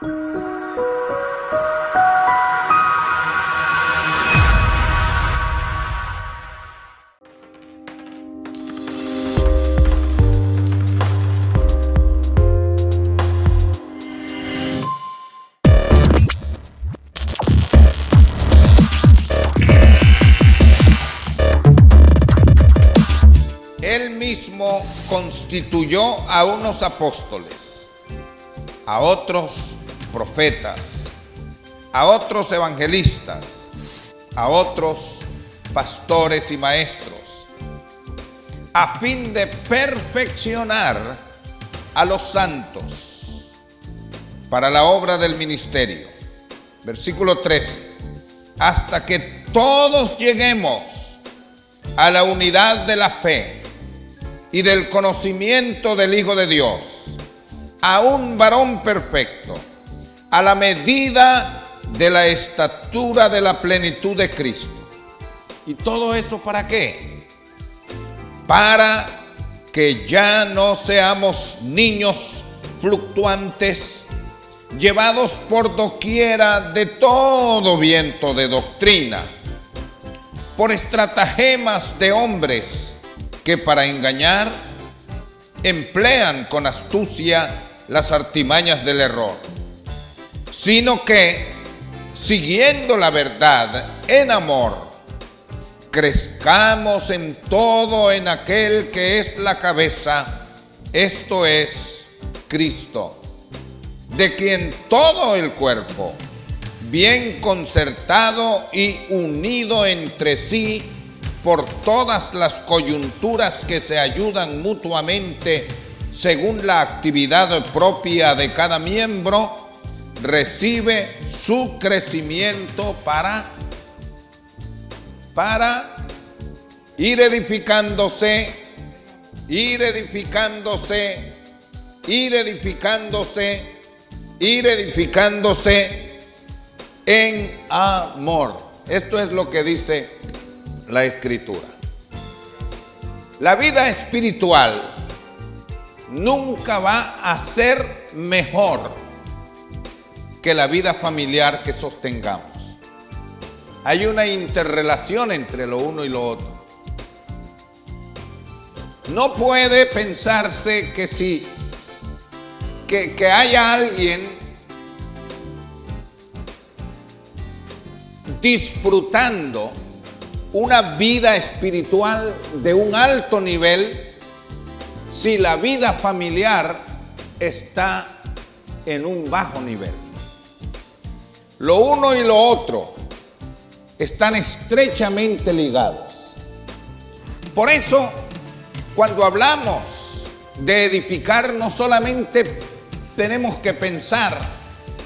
Él mismo constituyó a unos apóstoles, a otros profetas, a otros evangelistas, a otros pastores y maestros, a fin de perfeccionar a los santos para la obra del ministerio. Versículo 13. Hasta que todos lleguemos a la unidad de la fe y del conocimiento del Hijo de Dios, a un varón perfecto, a la medida de la estatura de la plenitud de Cristo. ¿Y todo eso para qué? Para que ya no seamos niños fluctuantes, llevados por doquiera de todo viento de doctrina, por estratagemas de hombres que para engañar emplean con astucia las artimañas del error, sino que, siguiendo la verdad en amor, crezcamos en todo en aquel que es la cabeza, esto es Cristo, de quien todo el cuerpo, bien concertado y unido entre sí por todas las coyunturas que se ayudan mutuamente según la actividad propia de cada miembro, recibe su crecimiento para ir edificándose en amor. Esto es lo que dice la Escritura. La vida espiritual nunca va a ser mejor que la vida familiar que sostengamos. Hay una interrelación entre lo uno y lo otro. No puede pensarse que haya alguien disfrutando una vida espiritual de un alto nivel si la vida familiar está en un bajo nivel. Lo uno y lo otro están estrechamente ligados. Por eso, cuando hablamos de edificar, no solamente tenemos que pensar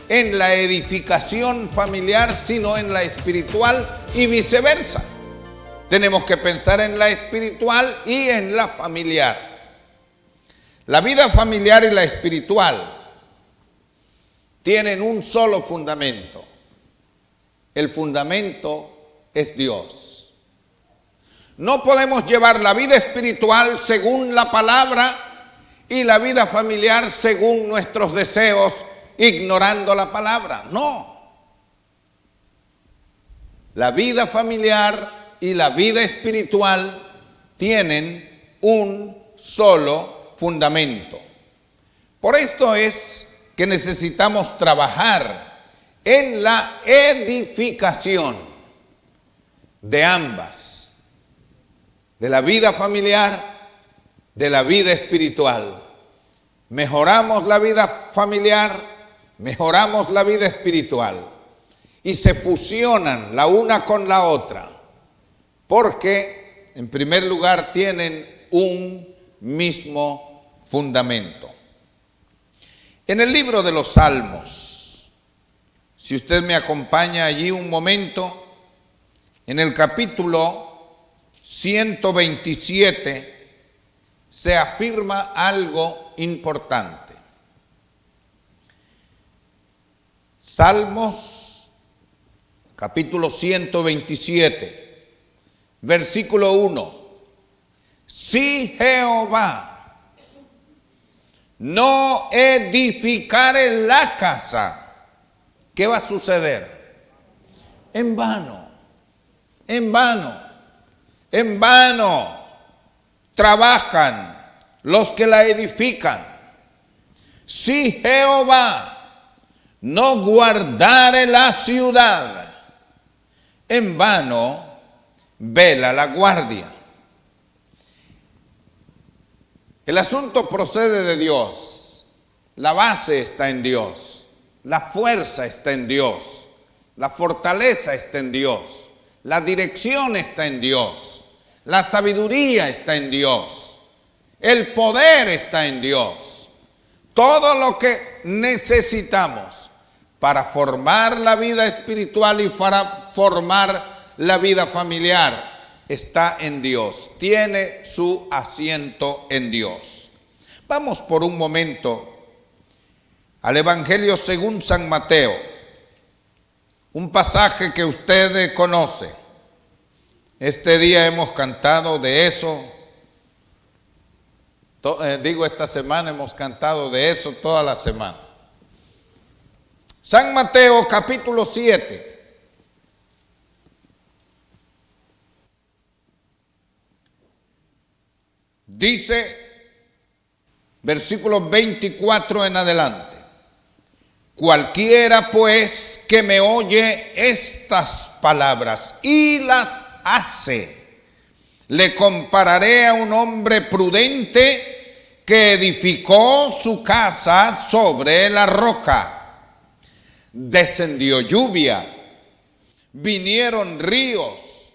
en la edificación familiar, sino en la espiritual y viceversa. Tenemos que pensar en la espiritual y en la familiar. La vida familiar y la espiritual tienen un solo fundamento. El fundamento es Dios. No podemos llevar la vida espiritual según la palabra y la vida familiar según nuestros deseos, ignorando la palabra. No. La vida familiar y la vida espiritual tienen un solo fundamento. Por esto es que necesitamos trabajar en la edificación de ambas, de la vida familiar, de la vida espiritual. Mejoramos la vida familiar, mejoramos la vida espiritual y se fusionan la una con la otra. Porque, en primer lugar, tienen un mismo fundamento. En el libro de los Salmos, si usted me acompaña allí un momento, en el capítulo 127 se afirma algo importante. Salmos, capítulo 127. Versículo 1. Si Jehová no edificare la casa, ¿qué va a suceder? En vano, en vano, en vano trabajan los que la edifican. Si Jehová no guardare la ciudad, en vano vela la guardia. El asunto procede de Dios. La base está en Dios. La fuerza está en Dios. La fortaleza está en Dios. La dirección está en Dios. La sabiduría está en Dios. El poder está en Dios. Todo lo que necesitamos para formar la vida espiritual y para formar la vida familiar está en Dios, tiene su asiento en Dios. Vamos por un momento al Evangelio según San Mateo, un pasaje que usted conoce. Este día hemos cantado de eso, esta semana hemos cantado de eso toda la semana. San Mateo capítulo 7. Dice, versículo 24 en adelante: cualquiera pues que me oye estas palabras y las hace, le compararé a un hombre prudente que edificó su casa sobre la roca. Descendió lluvia, vinieron ríos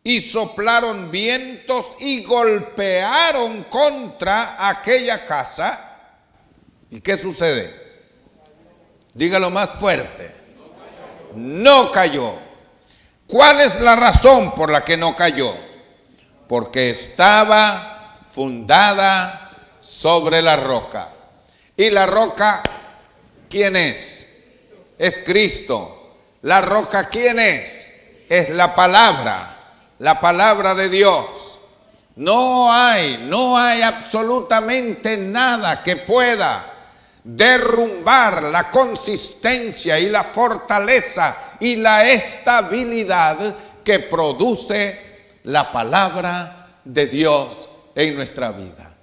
y soplaron vientos y golpearon contra aquella casa. ¿Y qué sucede? Dígalo más fuerte. No cayó. ¿Cuál es la razón por la que no cayó? Porque estaba fundada sobre la roca. ¿Y la roca quién es? Es Cristo. ¿La roca quién es? Es la palabra de Dios. No hay absolutamente nada que pueda derrumbar la consistencia y la fortaleza y la estabilidad que produce la palabra de Dios en nuestra vida.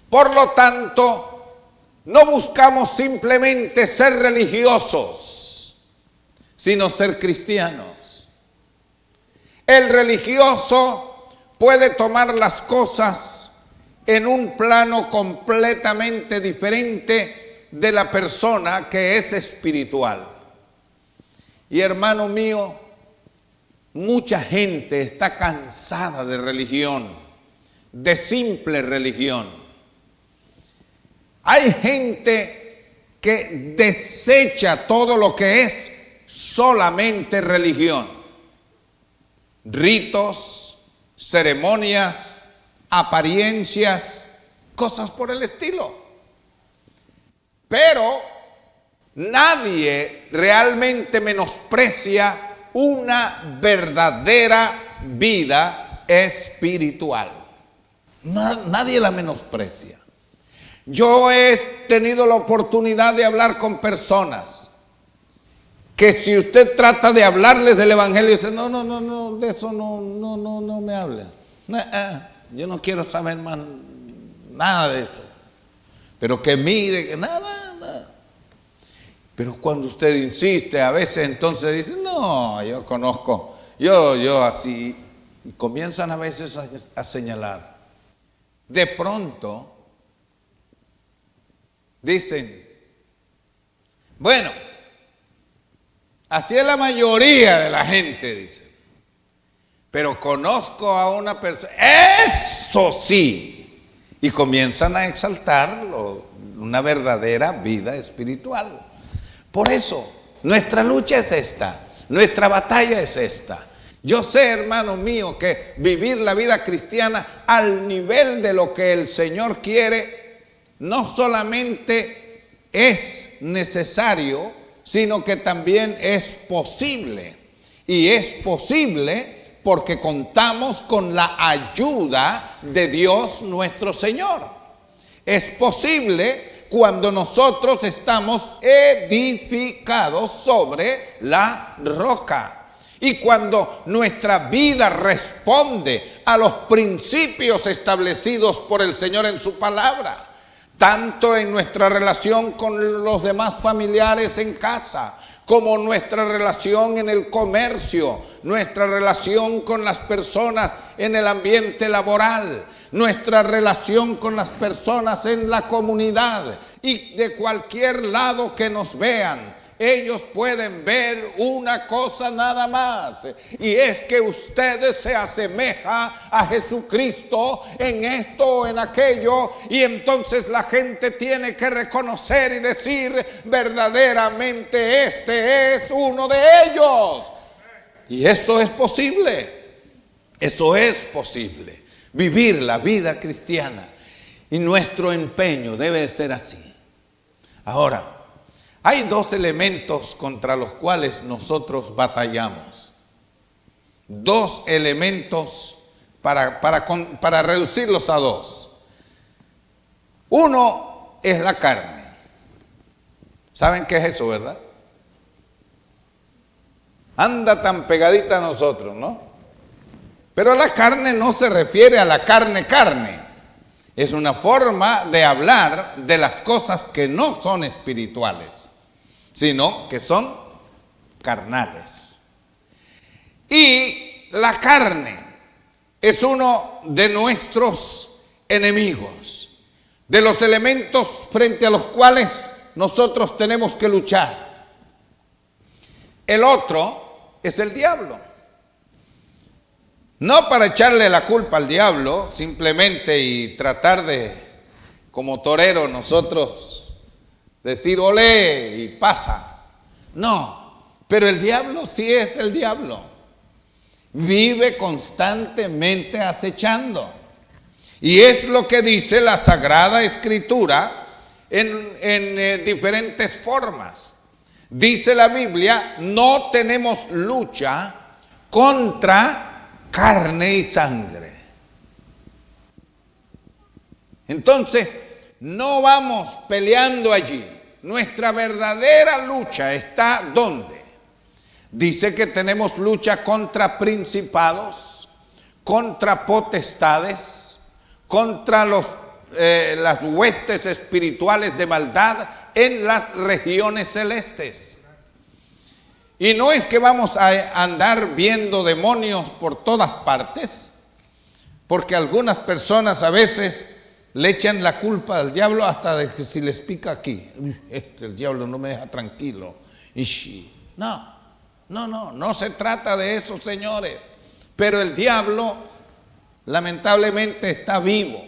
Por lo tanto, no buscamos simplemente ser religiosos, sino ser cristianos. El religioso puede tomar las cosas en un plano completamente diferente de la persona que es espiritual. Y hermano mío, mucha gente está cansada de religión, de simple religión. Hay gente que desecha todo lo que es solamente religión. Ritos, ceremonias, apariencias, cosas por el estilo. Pero nadie realmente menosprecia una verdadera vida espiritual. Nadie la menosprecia. Yo he tenido la oportunidad de hablar con personas que si usted trata de hablarles del evangelio, dice, no, de eso no me hable. Yo no quiero saber más nada de eso. Pero que mire, que nada. Pero cuando usted insiste, a veces entonces dice, no, yo conozco, yo así, y comienzan a veces a señalar. De pronto, dicen, bueno, así es la mayoría de la gente, dice. Pero conozco a una persona, eso sí, y comienzan a exaltar una verdadera vida espiritual. Por eso, nuestra lucha es esta, nuestra batalla es esta. Yo sé, hermano mío, que vivir la vida cristiana al nivel de lo que el Señor quiere, no solamente es necesario, sino que también es posible. Y es posible porque contamos con la ayuda de Dios nuestro Señor. Es posible cuando nosotros estamos edificados sobre la roca. Y cuando nuestra vida responde a los principios establecidos por el Señor en su palabra, tanto en nuestra relación con los demás familiares en casa, como nuestra relación en el comercio, nuestra relación con las personas en el ambiente laboral, nuestra relación con las personas en la comunidad y de cualquier lado que nos vean. Ellos pueden ver una cosa nada más, y es que usted se asemeja a Jesucristo en esto o en aquello, y entonces la gente tiene que reconocer y decir, verdaderamente este es uno de ellos. Y eso es posible, vivir la vida cristiana, y nuestro empeño debe ser así. Ahora, hay dos elementos contra los cuales nosotros batallamos. Dos elementos para reducirlos a dos. Uno es la carne. ¿Saben qué es eso, verdad? Anda tan pegadita a nosotros, ¿no? Pero la carne no se refiere a la carne. Es una forma de hablar de las cosas que no son espirituales, sino que son carnales. Y la carne es uno de nuestros enemigos, de los elementos frente a los cuales nosotros tenemos que luchar. El otro es el diablo. No para echarle la culpa al diablo simplemente y tratar de, como torero, nosotros decir olé y pasa. No, pero el diablo sí es el diablo. Vive constantemente acechando. Y es lo que dice la Sagrada Escritura en diferentes formas. Dice la Biblia, no tenemos lucha contra carne y sangre. Entonces, no vamos peleando allí. Nuestra verdadera lucha está ¿dónde? Dice que tenemos lucha contra principados, contra potestades, contra las huestes espirituales de maldad en las regiones celestes. Y no es que vamos a andar viendo demonios por todas partes, porque algunas personas a veces le echan la culpa al diablo hasta de que si les pica aquí. El diablo no me deja tranquilo. No se trata de eso, señores. Pero el diablo lamentablemente está vivo.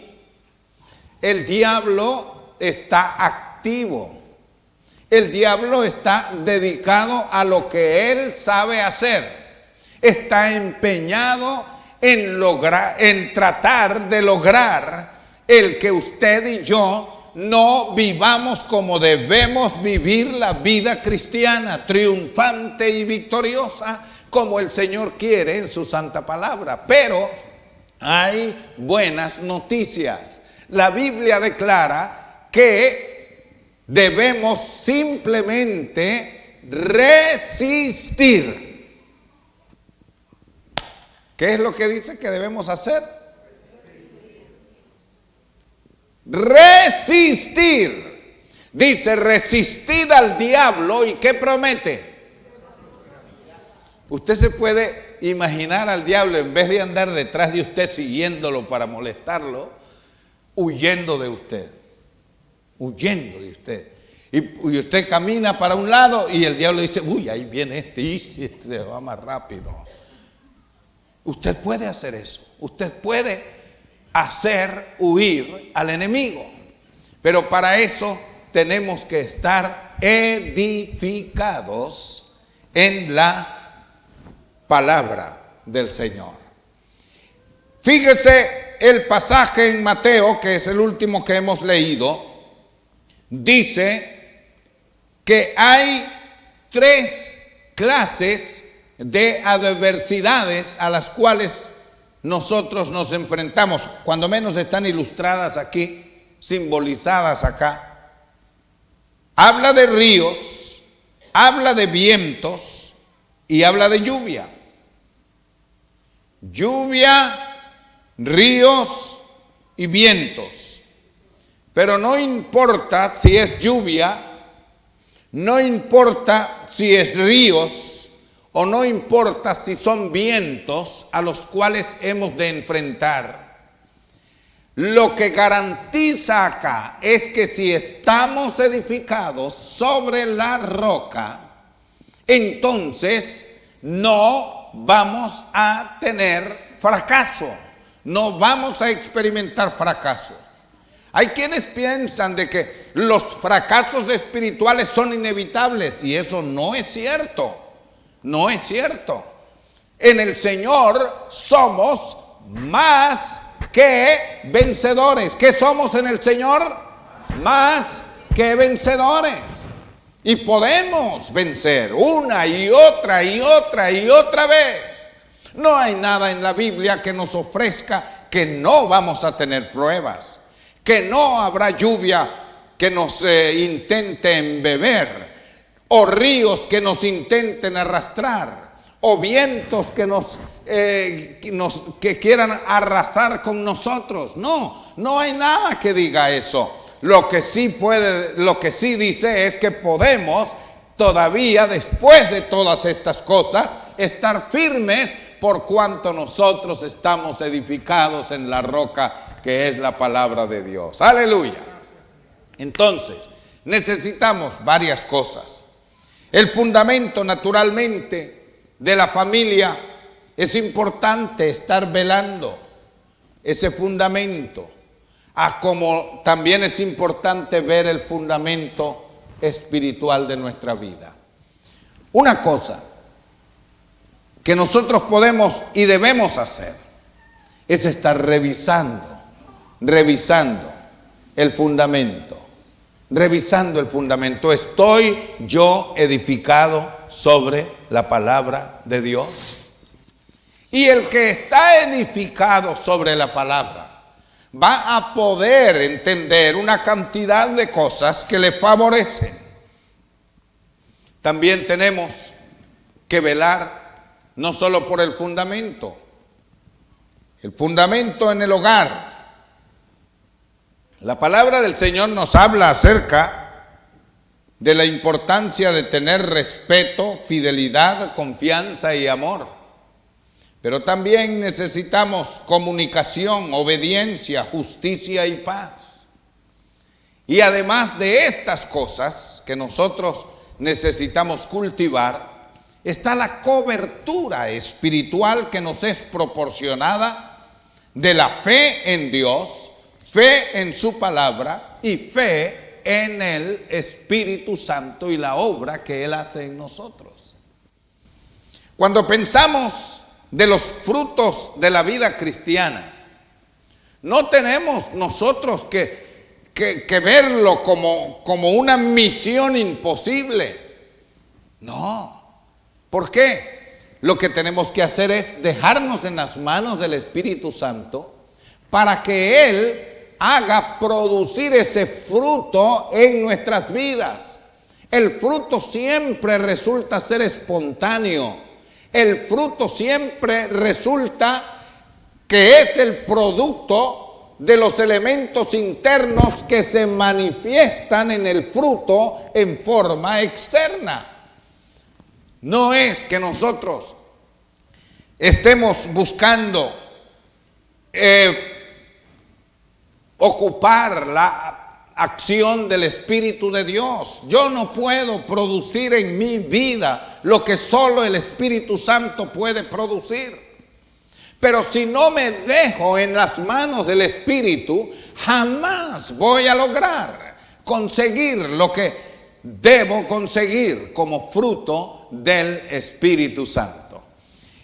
El diablo está activo. El diablo está dedicado a lo que él sabe hacer. Está empeñado en tratar de lograr el que usted y yo no vivamos como debemos vivir la vida cristiana, triunfante y victoriosa, como el Señor quiere en su santa palabra. Pero hay buenas noticias. La Biblia declara que debemos simplemente resistir. ¿Qué es lo que dice que debemos hacer? Resistir. Dice, resistid al diablo. ¿Y qué promete? Usted se puede imaginar al diablo, en vez de andar detrás de usted siguiéndolo para molestarlo, huyendo de usted. Huyendo de usted. Y usted camina para un lado y el diablo dice, uy, ahí viene y este va más rápido. Usted puede hacer eso. Usted puede hacer huir al enemigo. Pero para eso tenemos que estar edificados en la palabra del Señor. Fíjese el pasaje en Mateo, que es el último que hemos leído. Dice que hay 3 clases de adversidades a las cuales nosotros nos enfrentamos, cuando menos están ilustradas aquí, simbolizadas acá. habla de ríos, habla de vientos y habla de lluvia. Lluvia, ríos y vientos. Pero no importa si es lluvia, no importa si es ríos o no importa si son vientos a los cuales hemos de enfrentar. Lo que garantiza acá es que si estamos edificados sobre la roca, entonces no vamos a tener fracaso, no vamos a experimentar fracaso. Hay quienes piensan de que los fracasos espirituales son inevitables y eso no es cierto, no es cierto. En el Señor somos más que vencedores. ¿Qué somos en el Señor? Más que vencedores. Y podemos vencer una y otra y otra y otra vez. No hay nada en la Biblia que nos ofrezca que no vamos a tener pruebas, que no habrá lluvia que nos intente embeber, o ríos que nos intenten arrastrar, o vientos que quieran arrasar con nosotros. No hay nada que diga eso. Lo que sí dice es que podemos todavía, después de todas estas cosas, estar firmes por cuanto nosotros estamos edificados en la roca que es la palabra de Dios. Aleluya. Entonces, necesitamos varias cosas. El fundamento, naturalmente, de la familia, es importante estar velando ese fundamento, como también es importante ver el fundamento espiritual de nuestra vida. Una cosa que nosotros podemos y debemos hacer es estar revisando el fundamento. ¿Estoy yo edificado sobre la palabra de Dios? Y el que está edificado sobre la palabra va a poder entender una cantidad de cosas que le favorecen. También tenemos que velar no solo por el fundamento en el hogar. La palabra del Señor nos habla acerca de la importancia de tener respeto, fidelidad, confianza y amor. Pero también necesitamos comunicación, obediencia, justicia y paz. Y además de estas cosas que nosotros necesitamos cultivar, está la cobertura espiritual que nos es proporcionada de la fe en Dios, fe en su palabra y fe en el Espíritu Santo y la obra que Él hace en nosotros. Cuando pensamos de los frutos de la vida cristiana, no tenemos nosotros que verlo como una misión imposible. No. ¿Por qué? Lo que tenemos que hacer es dejarnos en las manos del Espíritu Santo para que Él haga producir ese fruto en nuestras vidas. El fruto siempre resulta ser espontáneo. El fruto siempre resulta que es el producto de los elementos internos que se manifiestan en el fruto en forma externa. No es que nosotros estemos buscando ocupar la acción del Espíritu de Dios. Yo no puedo producir en mi vida lo que solo el Espíritu Santo puede producir. Pero si no me dejo en las manos del Espíritu, jamás voy a lograr conseguir lo que debo conseguir como fruto del Espíritu Santo.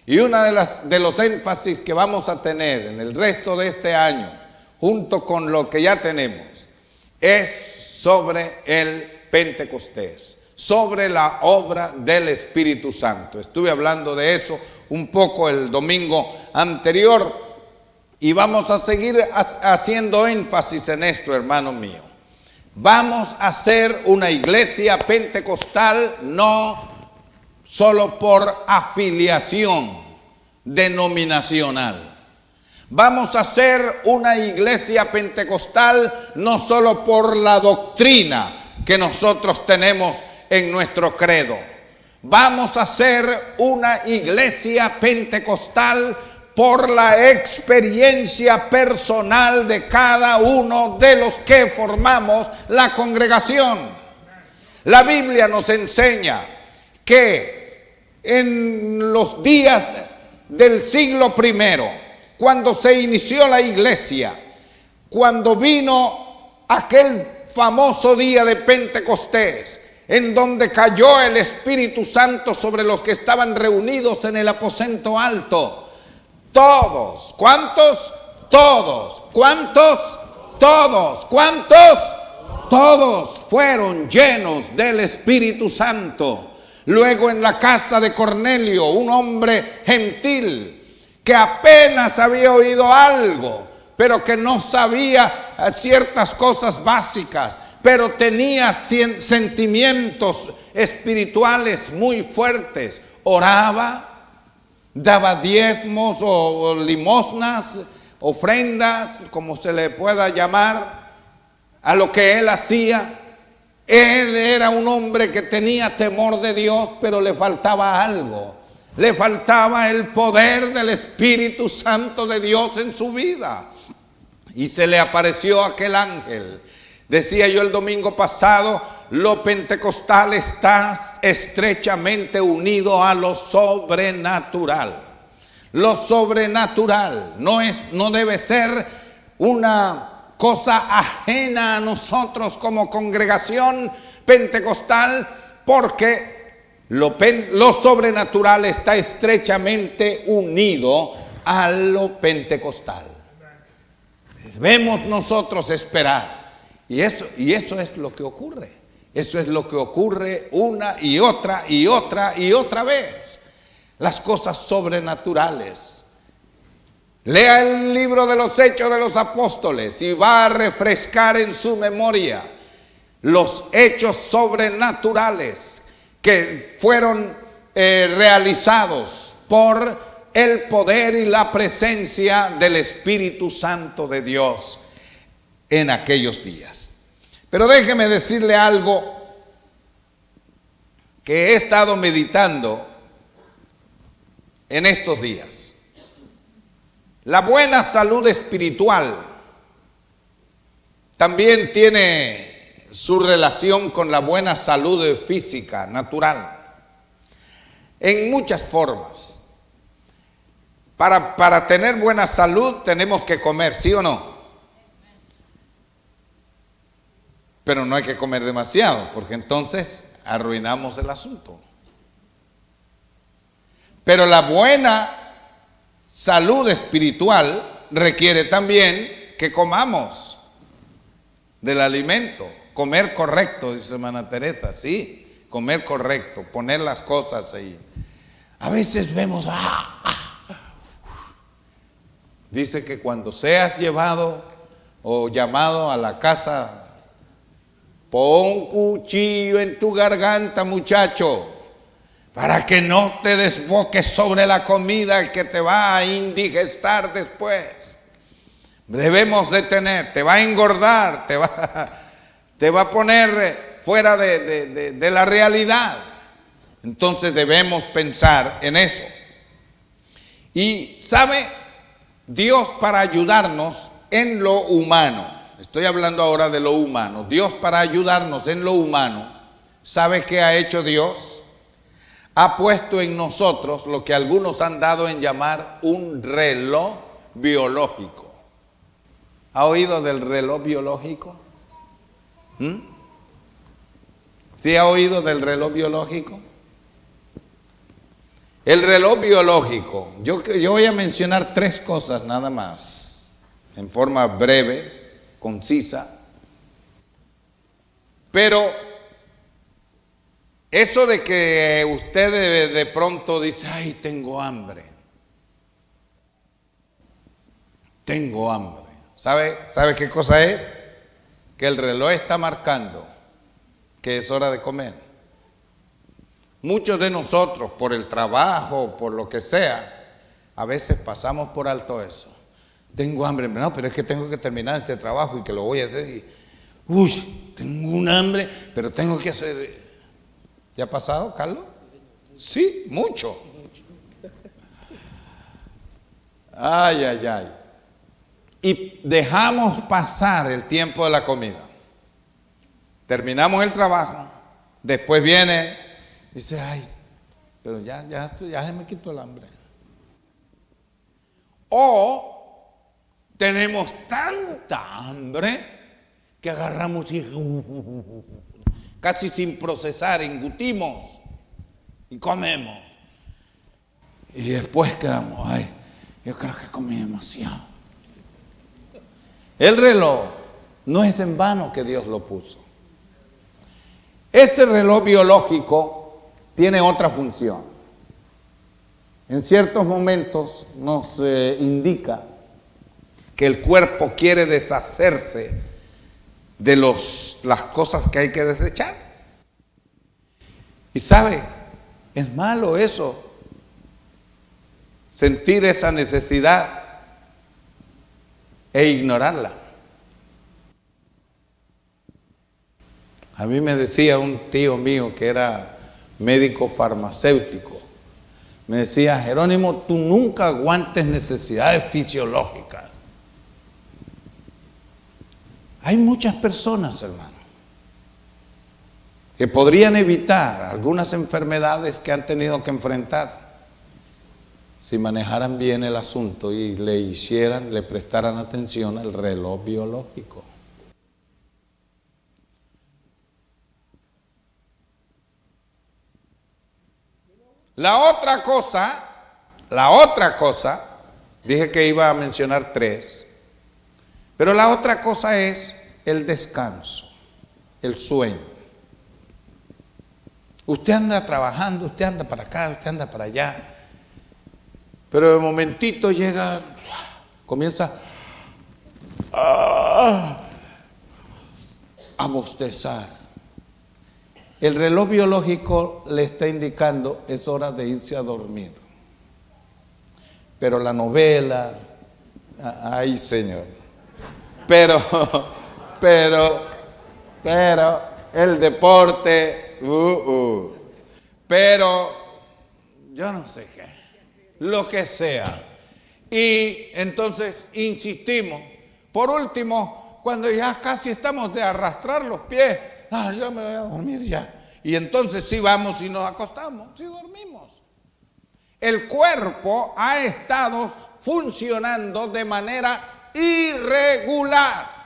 Y una de los énfasis que vamos a tener en el resto de este año, junto con lo que ya tenemos, es sobre el Pentecostés, sobre la obra del Espíritu Santo. Estuve hablando de eso un poco el domingo anterior y vamos a seguir haciendo énfasis en esto, hermano mío. Vamos a ser una iglesia pentecostal no solo por afiliación denominacional. Vamos a ser una iglesia pentecostal no solo por la doctrina que nosotros tenemos en nuestro credo. Vamos a ser una iglesia pentecostal por la experiencia personal de cada uno de los que formamos la congregación. La Biblia nos enseña que en los días del siglo I, cuando se inició la iglesia, cuando vino aquel famoso día de Pentecostés, en donde cayó el Espíritu Santo sobre los que estaban reunidos en el aposento alto, todos, ¿cuántos? Todos, ¿cuántos? Todos, ¿cuántos? Todos fueron llenos del Espíritu Santo. Luego en la casa de Cornelio, un hombre gentil que apenas había oído algo, pero que no sabía ciertas cosas básicas, pero tenía sentimientos espirituales muy fuertes. Oraba, daba diezmos o limosnas, ofrendas, como se le pueda llamar, a lo que él hacía. Él era un hombre que tenía temor de Dios, pero le faltaba algo. Le faltaba el poder del Espíritu Santo de Dios en su vida. Y se le apareció aquel ángel. Decía yo el domingo pasado, lo pentecostal está estrechamente unido a lo sobrenatural. Lo sobrenatural no debe ser una cosa ajena a nosotros como congregación pentecostal, porque lo sobrenatural está estrechamente unido a lo pentecostal. Debemos nosotros esperar. Y eso es lo que ocurre. Eso es lo que ocurre una y otra vez. Las cosas sobrenaturales. Lea el libro de los Hechos de los Apóstoles y va a refrescar en su memoria los hechos sobrenaturales que fueron realizados por el poder y la presencia del Espíritu Santo de Dios en aquellos días. Pero déjeme decirle algo que he estado meditando en estos días. La buena salud espiritual también tiene su relación con la buena salud física, natural, en muchas formas. Para tener buena salud tenemos que comer, ¿sí o no? Pero no hay que comer demasiado, porque entonces arruinamos el asunto. Pero la buena salud espiritual requiere también que comamos del alimento. Comer correcto, dice hermana Teresa, sí, comer correcto, poner las cosas ahí. A veces vemos, dice que cuando seas llevado o llamado a la casa, pon cuchillo en tu garganta, muchacho, para que no te desboques sobre la comida que te va a indigestar después. Debemos detener, te va a engordar, te va a poner fuera de la realidad. Entonces debemos pensar en eso. Y ¿sabe? Dios, para ayudarnos en lo humano, estoy hablando ahora de lo humano, Dios, para ayudarnos en lo humano, ¿sabe qué ha hecho Dios? Ha puesto en nosotros lo que algunos han dado en llamar un reloj biológico. ¿Ha oído del reloj biológico? ¿Sí ha oído del reloj biológico? El reloj biológico, yo voy a mencionar 3 cosas nada más, en forma breve, concisa, pero eso de que usted de pronto dice, ay, tengo hambre. ¿Sabe qué cosa es? que el reloj está marcando que es hora de comer. Muchos de nosotros, por el trabajo, por lo que sea, a veces pasamos por alto eso. Tengo hambre, no, pero es que tengo que terminar este trabajo y que lo voy a hacer. Y, tengo un hambre, pero tengo que hacer. ¿Ya ha pasado, Carlos? Sí, mucho. Ay, ay, ay. Y dejamos pasar el tiempo de la comida. Terminamos el trabajo, después viene, dice, ay, pero ya se me quitó el hambre. O tenemos tanta hambre que agarramos y casi sin procesar, engutimos y comemos. Y después quedamos, ay, yo creo que comí demasiado. El reloj no es en vano que Dios lo puso. Este reloj biológico tiene otra función. En ciertos momentos nos indica que el cuerpo quiere deshacerse de las cosas que hay que desechar. Y sabe, es malo eso, sentir esa necesidad e ignorarla. A mí me decía un tío mío que era médico farmacéutico, me decía, Jerónimo, tú nunca aguantes necesidades fisiológicas. Hay muchas personas, hermano, que podrían evitar algunas enfermedades que han tenido que enfrentar si manejaran bien el asunto y le prestaran atención al reloj biológico. La otra cosa, dije que iba a mencionar 3, pero la otra cosa es el descanso, el sueño. Usted anda trabajando, usted anda para acá, usted anda para allá, pero de momentito llega, comienza a bostezar. El reloj biológico le está indicando es hora de irse a dormir. Pero la novela, ay Señor, pero el deporte, pero yo no sé qué, lo que sea. Y entonces insistimos. Por último, cuando ya casi estamos de arrastrar los pies, ya me voy a dormir ya. Y entonces sí vamos y nos acostamos, sí dormimos. El cuerpo ha estado funcionando de manera irregular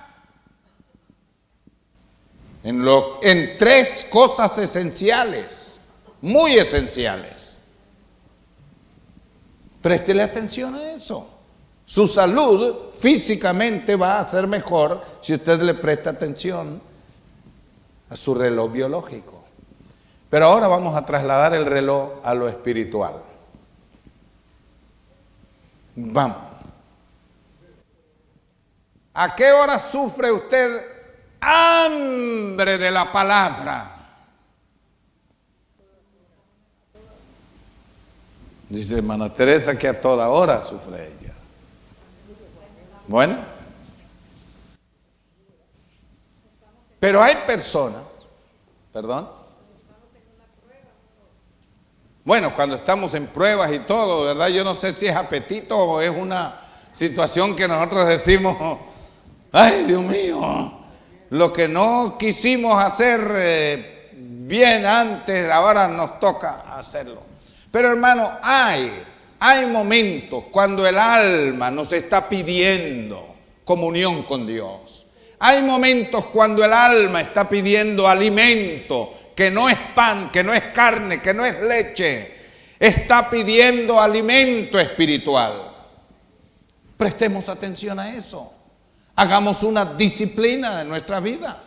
en 3 cosas esenciales, muy esenciales. Préstele atención a eso. Su salud físicamente va a ser mejor si usted le presta atención a su reloj biológico. Pero ahora vamos a trasladar el reloj a lo espiritual. Vamos. ¿A qué hora sufre usted hambre de la palabra? Dice hermana Teresa que a toda hora sufre ella. Bueno. Pero hay personas, perdón. Bueno, cuando estamos en pruebas y todo, ¿verdad? Yo no sé si es apetito o es una situación que nosotros decimos, ay Dios mío, lo que no quisimos hacer bien antes, ahora nos toca hacerlo. Pero hermano, hay momentos cuando el alma nos está pidiendo comunión con Dios. Hay momentos cuando el alma está pidiendo alimento, que no es pan, que no es carne, que no es leche. Está pidiendo alimento espiritual. Prestemos atención a eso. Hagamos una disciplina en nuestra vida.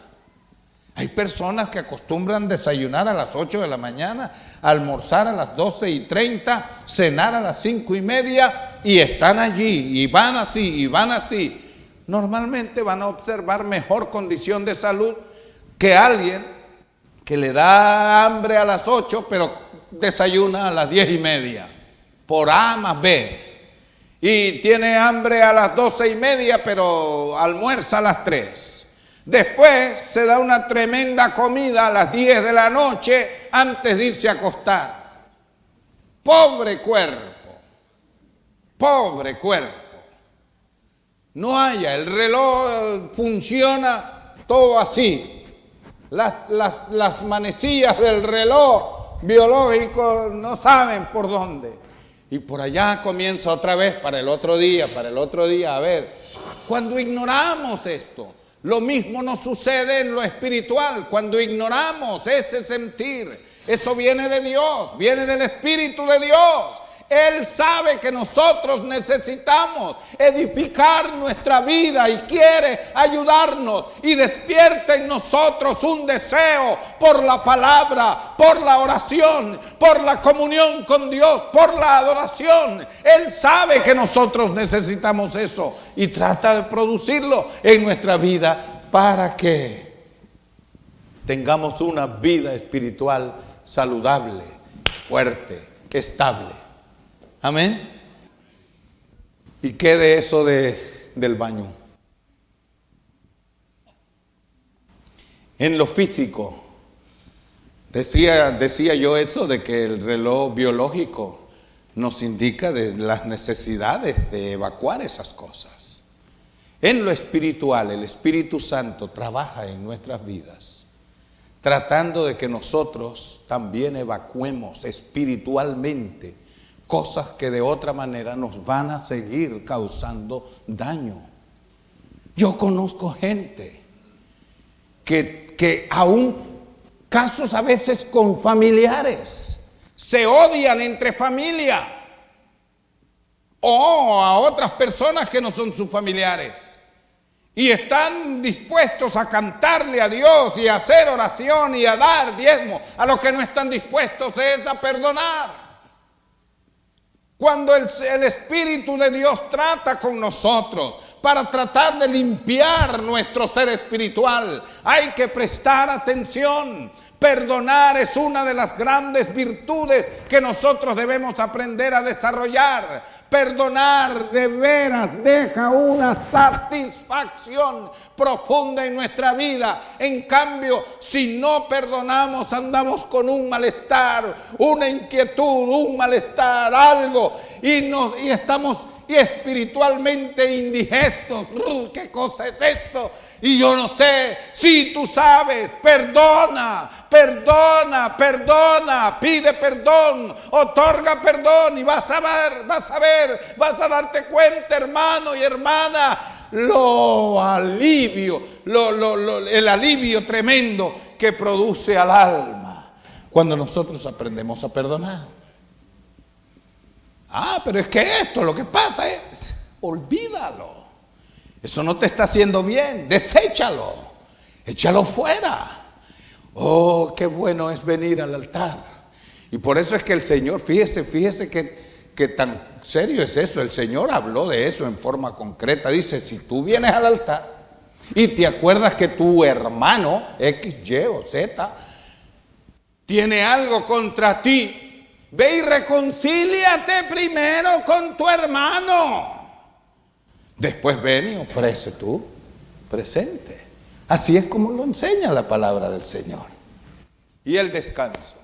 Hay personas que acostumbran desayunar a las 8 de la mañana, almorzar a las 12:30, cenar a las 5:30 y están allí y van así y van así. normalmente van a observar mejor condición de salud que alguien que le da hambre a las 8, pero desayuna a las 10:30, por A más B. Y tiene hambre a las 12:30, pero almuerza a las 3. Después se da una tremenda comida a las 10 de la noche antes de irse a acostar. Pobre cuerpo, pobre cuerpo. No haya, el reloj funciona todo así. Las manecillas del reloj biológico no saben por dónde. Y por allá comienza otra vez para el otro día. A ver, cuando ignoramos esto, lo mismo nos sucede en lo espiritual. Cuando ignoramos ese sentir, eso viene de Dios, viene del Espíritu de Dios. Él sabe que nosotros necesitamos edificar nuestra vida y quiere ayudarnos y despierta en nosotros un deseo por la palabra, por la oración, por la comunión con Dios, por la adoración. Él sabe que nosotros necesitamos eso y trata de producirlo en nuestra vida para que tengamos una vida espiritual saludable, fuerte, estable. Amén. ¿Y qué de eso del baño? En lo físico, decía yo eso de que el reloj biológico nos indica de las necesidades de evacuar esas cosas. En lo espiritual, el Espíritu Santo trabaja en nuestras vidas, tratando de que nosotros también evacuemos espiritualmente cosas que de otra manera nos van a seguir causando daño. Yo conozco gente que aún casos a veces con familiares, se odian entre familia o a otras personas que no son sus familiares y están dispuestos a cantarle a Dios y a hacer oración y a dar diezmo. A los que no están dispuestos es a perdonar. Cuando el Espíritu de Dios trata con nosotros para tratar de limpiar nuestro ser espiritual, hay que prestar atención. Perdonar es una de las grandes virtudes que nosotros debemos aprender a desarrollar. Perdonar de veras deja una satisfacción profunda en nuestra vida. En cambio, si no perdonamos, andamos con un malestar, una inquietud, un malestar, algo, y estamos espiritualmente indigestos. ¿Qué cosa es esto? Y yo no sé. Si tú sabes, perdona, pide perdón, otorga perdón y vas a darte cuenta, hermano y hermana, el alivio tremendo que produce al alma cuando nosotros aprendemos a perdonar. Pero es que esto, lo que pasa es, olvídalo. Eso no te está haciendo bien, deséchalo, échalo fuera. Oh, qué bueno es venir al altar. Y por eso es que el Señor, fíjese que tan serio es eso. El Señor habló de eso en forma concreta. Dice, si tú vienes al altar y te acuerdas que tu hermano, X, Y o Z, tiene algo contra ti, ve y reconcíliate primero con tu hermano. Después ven y ofrece tú presente. Así es como lo enseña la palabra del Señor. Y el descanso.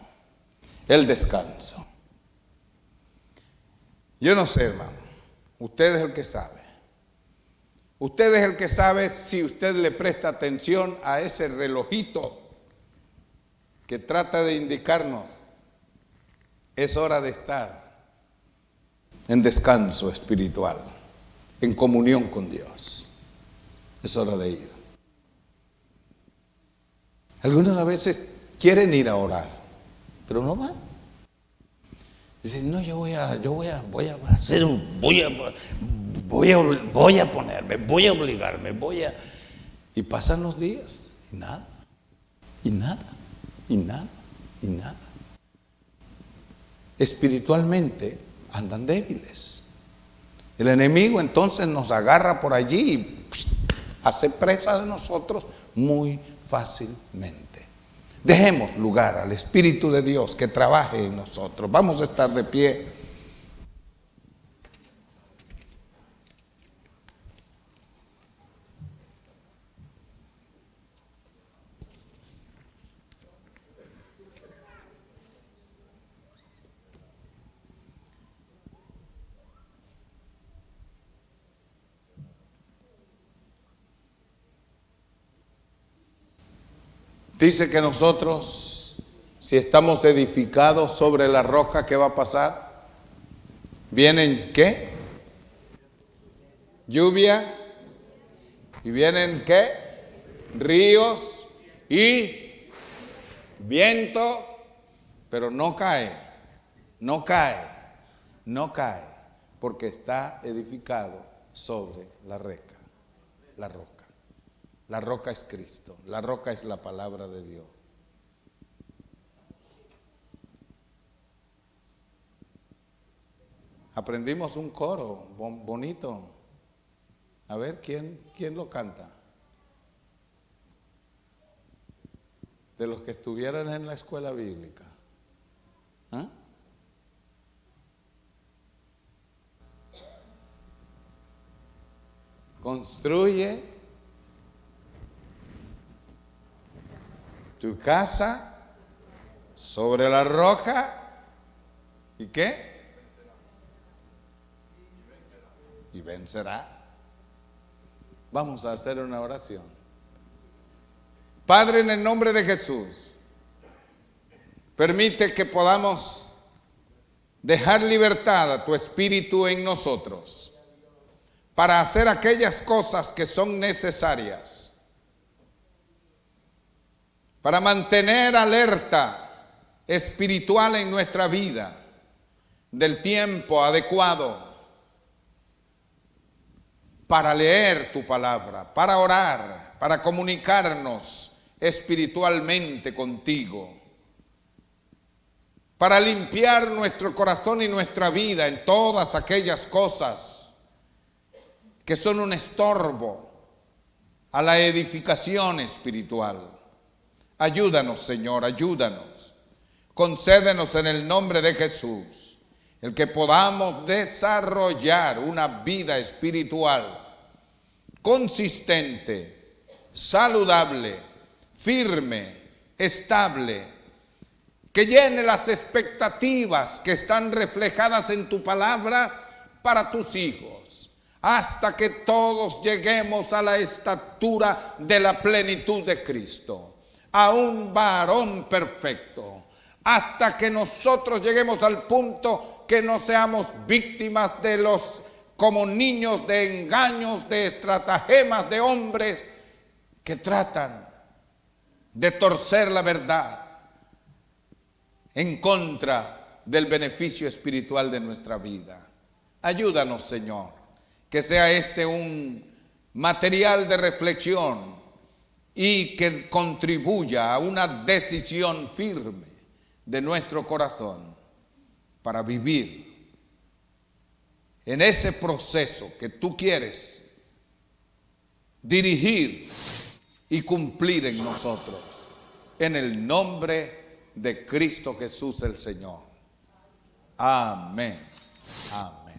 Yo no sé, hermano. Usted es el que sabe. Usted es el que sabe si usted le presta atención a ese relojito que trata de indicarnos. Es hora de estar en descanso espiritual, en comunión con Dios. Es hora de ir. Algunas a veces quieren ir a orar, pero no van. Dicen, no, voy a obligarme. Y pasan los días y nada. Espiritualmente andan débiles. El enemigo entonces nos agarra por allí y hace presa de nosotros muy fácilmente. Dejemos lugar al Espíritu de Dios que trabaje en nosotros. Vamos a estar de pie. Dice que nosotros, si estamos edificados sobre la roca, ¿qué va a pasar? ¿Vienen qué? Lluvia. ¿Y vienen qué? Ríos y viento. Pero no cae, no cae, no cae, porque está edificado sobre la roca. La roca es Cristo, la roca es la palabra de Dios. Aprendimos un coro bonito. A ver, ¿quién lo canta? De los que estuvieran en la escuela bíblica. ¿Ah? Construye tu casa sobre la roca. ¿Y qué? Y vencerá. Vamos a hacer una oración. Padre, en el nombre de Jesús, permite que podamos dejar libertad a tu Espíritu en nosotros para hacer aquellas cosas que son necesarias, para mantener alerta espiritual en nuestra vida, del tiempo adecuado, para leer tu palabra, para orar, para comunicarnos espiritualmente contigo, para limpiar nuestro corazón y nuestra vida en todas aquellas cosas que son un estorbo a la edificación espiritual. Ayúdanos, Señor, ayúdanos. Concédenos en el nombre de Jesús el que podamos desarrollar una vida espiritual consistente, saludable, firme, estable, que llene las expectativas que están reflejadas en tu palabra para tus hijos, hasta que todos lleguemos a la estatura de la plenitud de Cristo, a un varón perfecto, hasta que nosotros lleguemos al punto que no seamos víctimas de los, como niños, de engaños, de estratagemas de hombres que tratan de torcer la verdad en contra del beneficio espiritual de nuestra vida. Ayúdanos, Señor, que sea este un material de reflexión y que contribuya a una decisión firme de nuestro corazón para vivir en ese proceso que tú quieres dirigir y cumplir en nosotros, en el nombre de Cristo Jesús el Señor. Amén. Amén.